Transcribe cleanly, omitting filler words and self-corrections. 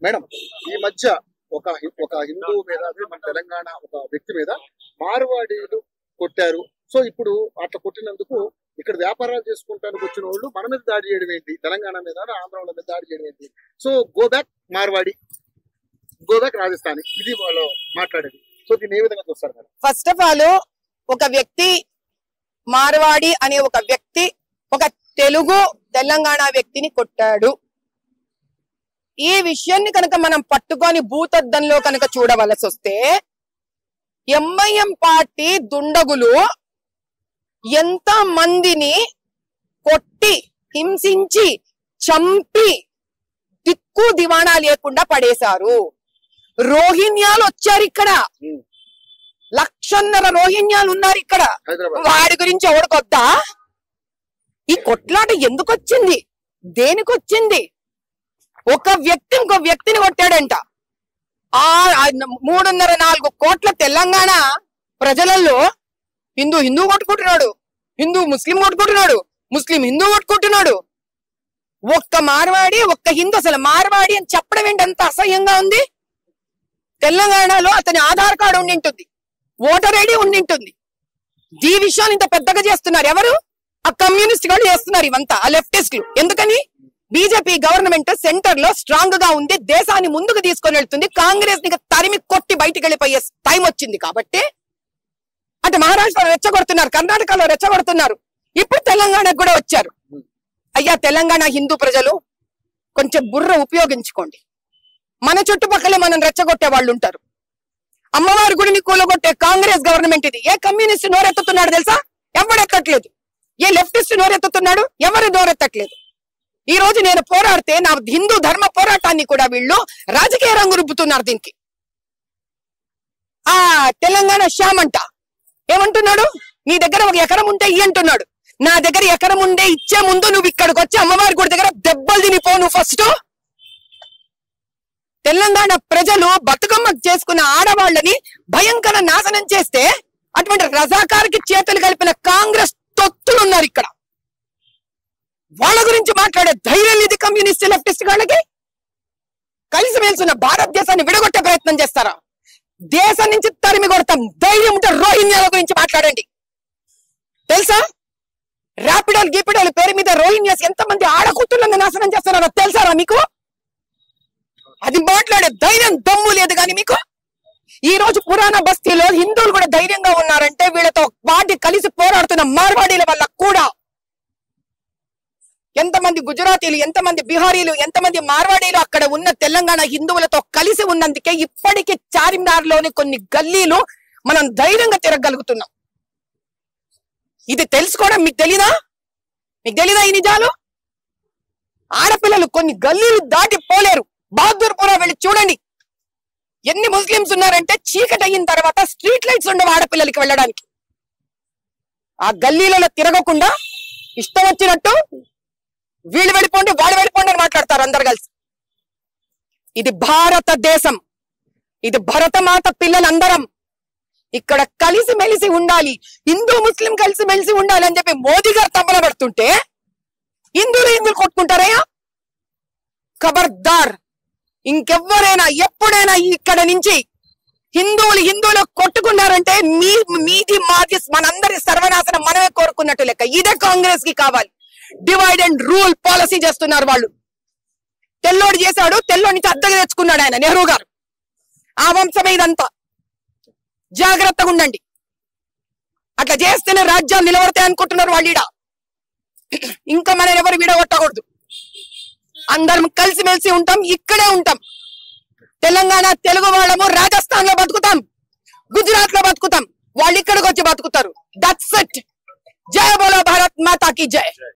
Madam ఈ మధ్య ఒక హిందూ మీద మన తెలంగాణ ఒక వ్యక్తి మీద మార్వాడీలు కొట్టారు. సో ఇప్పుడు అట్లా కొట్టినందుకు ఇక్కడ వ్యాపారాలు చేసుకుంటానికి వచ్చిన వాళ్ళు మన మీద దాడి చేయడం ఏంటి, తెలంగాణ మీద ఆంధ్ర మీద దాడి చేయడం ఏంటి? So go back Marwadi, go back Rajasthani, ఇది వాళ్ళు మాట్లాడేది. సో దీన్ని ఏ విధంగా చూస్తారు మేడం? ఫస్ట్ ఆఫ్ ఆల్ ఒక వ్యక్తి మార్వాడి అనే ఒక వ్యక్తి ఒక తెలుగు తెలంగాణ వ్యక్తిని కొట్టాడు. ఈ విషయాన్ని కనుక మనం పట్టుకొని భూతద్దంలో కనుక చూడవలసి వస్తే ఎంఐఎం పార్టీ దుండగులు ఎంత మందిని కొట్టి హింసించి చంపి దిక్కు దివాణా లేకుండా పడేశారు. రోహింగ్యాలు వచ్చారు, ఇక్కడ 1,500,000 రోహింగ్యాలు ఉన్నారు ఇక్కడ. వాడి గురించి ఎవడికొద్దా? ఈ కొట్లాట ఎందుకు వచ్చింది, దేనికి వచ్చింది? ఒక వ్యక్తి ఇంకో వ్యక్తిని కొట్టాడంట. 3.5-4 కోట్ల తెలంగాణ ప్రజలలో హిందూ కొట్టుకుంటున్నాడు, హిందూ ముస్లిం కొట్టుకుంటున్నాడు, ముస్లిం హిందూ కొట్టుకుంటున్నాడు. ఒక్క మార్వాడి ఒక్క హిందూ. అసలు మార్వాడి అని చెప్పడం ఏంటి అంత అసహ్యంగా ఉంది? తెలంగాణలో అతని ఆధార్ కార్డు ఉండింటుంది, ఓటర్ ఐడి ఉండింటుంది. ఈ విషయాన్ని ఇంత పెద్దగా చేస్తున్నారు ఎవరు? ఆ కమ్యూనిస్ట్ వాళ్ళు చేస్తున్నారు ఇవంతా, ఆ లెఫ్టిస్టులు. ఎందుకని? బీజేపీ గవర్నమెంట్ సెంటర్ లో స్ట్రాంగ్ గా ఉంది, దేశాన్ని ముందుకు తీసుకొని వెళ్తుంది. కాంగ్రెస్ ని తరిమి కొట్టి బయటికి వెళ్ళిపోయే టైం వచ్చింది కాబట్టి అంటే మహారాష్ట్రలో రెచ్చగొడుతున్నారు, కర్ణాటకలో రెచ్చగొడుతున్నారు, ఇప్పుడు తెలంగాణకు కూడా వచ్చారు. అయ్యా తెలంగాణ హిందూ ప్రజలు కొంచెం బుర్ర ఉపయోగించుకోండి. మన చుట్టుపక్కలే మనం రెచ్చగొట్టే వాళ్ళు ఉంటారు. అమ్మవారి గుడిని కూలగొట్టే కాంగ్రెస్ గవర్నమెంట్ ఇది. ఏ కమ్యూనిస్ట్ నోరెత్తుతున్నాడు తెలుసా? ఎవడెత్తట్లేదు. ఏ లెఫ్టిస్ట్ నోరెత్తుతున్నాడు? ఎవరు నోరెత్తట్లేదు. ఈ రోజు నేను పోరాడితే నా హిందూ ధర్మ పోరాటాన్ని కూడా వీళ్ళు రాజకీయ రంగు రుబ్బుతున్నారు దీనికి. ఆ తెలంగాణ శ్యామ్ అంట ఏమంటున్నాడు? నీ దగ్గర 1 ఎకరం ఉంటే ఇయ్యి అంటున్నాడు. నా దగ్గర ఎకరం ఉండే ఇచ్చే ముందు నువ్వు ఇక్కడికి వచ్చి అమ్మవారి గుడి దగ్గర దెబ్బలు తినిపో నువ్వు ఫస్ట్. తెలంగాణ ప్రజలు బతుకమ్మ చేసుకున్న ఆడవాళ్ళని భయంకర నాశనం చేస్తే అటువంటి రజాకార్కి చేతులు కలిపిన కాంగ్రెస్ తొత్తులు ఉన్నారు ఇక్కడ. వాళ్ళ గురించి మాట్లాడే ధైర్యం ఇది కమ్యూనిస్ట్ లెఫ్టిస్ట్ వాళ్ళకి. కలిసిమెలిసి ఉన్న భారతదేశాన్ని విడగొట్టే ప్రయత్నం చేస్తారా? దేశం నుంచి తరిమి కొడతాం. ధైర్యం ఉంటే రోహింగ్యాల గురించి మాట్లాడండి. తెలుసా? ర్యాపిడోలు గీపిడోలు పేరు మీద రోహింగ్యాస్ ఎంతమంది ఆడకూతులను నాశనం చేస్తున్నారో తెలుసారా మీకు? అది మాట్లాడే ధైర్యం దమ్ము లేదు కానీ మీకు. ఈ రోజు పురాణ బస్తీలో హిందువులు కూడా ధైర్యంగా ఉన్నారంటే వీళ్ళతో వాటి కలిసి పోరాడుతున్న మార్వాడీల వల్ల కూడా. ఎంతమంది గుజరాతీలు, ఎంతమంది బిహారీలు, ఎంతమంది మార్వాడీలు అక్కడ ఉన్న తెలంగాణ హిందువులతో కలిసి ఉన్నందుకే ఇప్పటికీ చార్మినార్లోని కొన్ని గల్లీలు మనం ధైర్యంగా తిరగలుగుతున్నాం. ఇది తెలుసుకోవడం మీకు తెలీదా? మీకు తెలీదా ఈ నిజాలు? ఆడపిల్లలు కొన్ని గల్లీలు దాటి పోలేరు. బహదూర్పురా వెళ్ళి చూడండి, ఎన్ని ముస్లింస్ ఉన్నారంటే చీకటి అయిన తర్వాత స్ట్రీట్ లైట్స్ ఉండవు ఆడపిల్లలకి వెళ్ళడానికి. ఆ గల్లీలలో తిరగకుండా ఇష్టం వచ్చినట్టు వీళ్ళు వెళ్ళిపోండి వాళ్ళు వెళ్ళిపోండి అని మాట్లాడతారు అందరు కలిసి. ఇది భారతదేశం, ఇది భరతమాత పిల్లలందరం ఇక్కడ కలిసి మెలిసి ఉండాలి, హిందూ ముస్లిం కలిసి మెలిసి ఉండాలి అని చెప్పి మోదీ గారు తప్పన పడుతుంటే హిందువులు కొట్టుకుంటారయ్యా? ఖబర్దార్, ఇంకెవ్వరైనా ఎప్పుడైనా ఇక్కడ నుంచి హిందువులు కొట్టుకున్నారంటే మీది మాది మనందరి సర్వనాశనం మనమే కోరుకున్నట్టు లెక్క. ఇదే కాంగ్రెస్ కి కావాలి. డివైడ్ అండ్ రూల్ పాలసీ చేస్తున్నారు వాళ్ళు. తెల్లోడు చేశాడు, తెల్లోడి నుంచి అద్దెగా తెచ్చుకున్నాడు ఆయన నెహ్రూ గారు. ఆ వంశమే ఇదంతా. జాగ్రత్తగా ఉండండి. అట్లా చేస్తేనే రాజ్యాలు నిలబడతాయి అనుకుంటున్నారు వాళ్ళు. ఇంకా మనం ఎవరు విడగొట్టకూడదు. అందరం కలిసిమెలిసి ఉంటాం, ఇక్కడే ఉంటాం. తెలంగాణ తెలుగు వాళ్ళము రాజస్థాన్ లో బతుకుతాం, గుజరాత్ లో బతుకుతాం, వాళ్ళు ఇక్కడికి వచ్చి బతుకుతారు. That's it. జై బోలో భారత్ మాతా కీ జై.